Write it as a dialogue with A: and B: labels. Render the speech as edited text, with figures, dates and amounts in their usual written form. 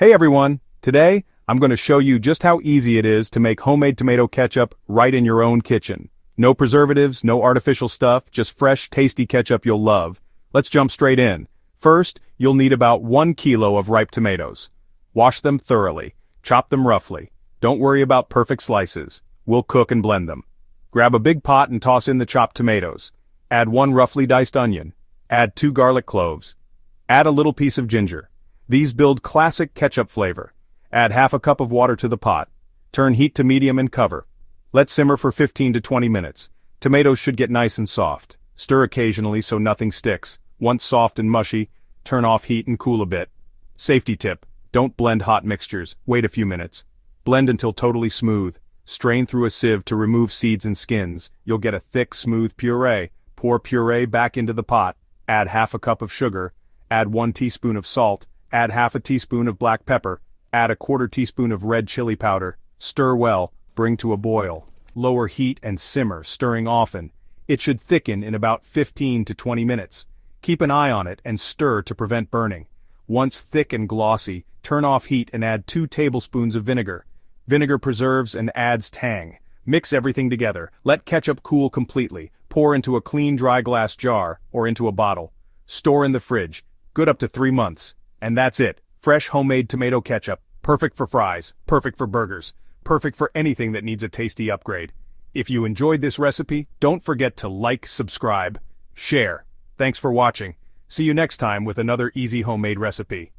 A: Hey everyone! Today, I'm going to show you just how easy it is to make homemade tomato ketchup right in your own kitchen. No preservatives, no artificial stuff, just fresh, tasty ketchup you'll love. Let's jump straight in. First, you'll need about 1 kilo of ripe tomatoes. Wash them thoroughly. Chop them roughly. Don't worry about perfect slices. We'll cook and blend them. Grab a big pot and toss in the chopped tomatoes. Add 1 roughly diced onion. Add 2 garlic cloves. Add a little piece of ginger. These build classic ketchup flavor. Add half a cup of water to the pot. Turn heat to medium and cover. Let simmer for 15 to 20 minutes. Tomatoes should get nice and soft. Stir occasionally so nothing sticks. Once soft and mushy, turn off heat and cool a bit. Safety tip: don't blend hot mixtures. Wait a few minutes. Blend until totally smooth. Strain through a sieve to remove seeds and skins. You'll get a thick, smooth puree. Pour puree back into the pot. Add half a cup of sugar. Add 1 teaspoon of salt. Add half a teaspoon of black pepper. Add a 1/4 teaspoon of red chili powder. Stir well. Bring to a boil. Lower heat and simmer, stirring often. It should thicken in about 15 to 20 minutes. Keep an eye on it and stir to prevent burning. Once thick and glossy, turn off heat and add 2 tablespoons of vinegar. Vinegar preserves and adds tang. Mix everything together. Let ketchup cool completely. Pour into a clean dry glass jar or into a bottle. Store in the fridge. Good up to 3 months. And that's it. Fresh homemade tomato ketchup. Perfect for fries. Perfect for burgers. Perfect for anything that needs a tasty upgrade. If you enjoyed this recipe, don't forget to like, subscribe, share. Thanks for watching. See you next time with another easy homemade recipe.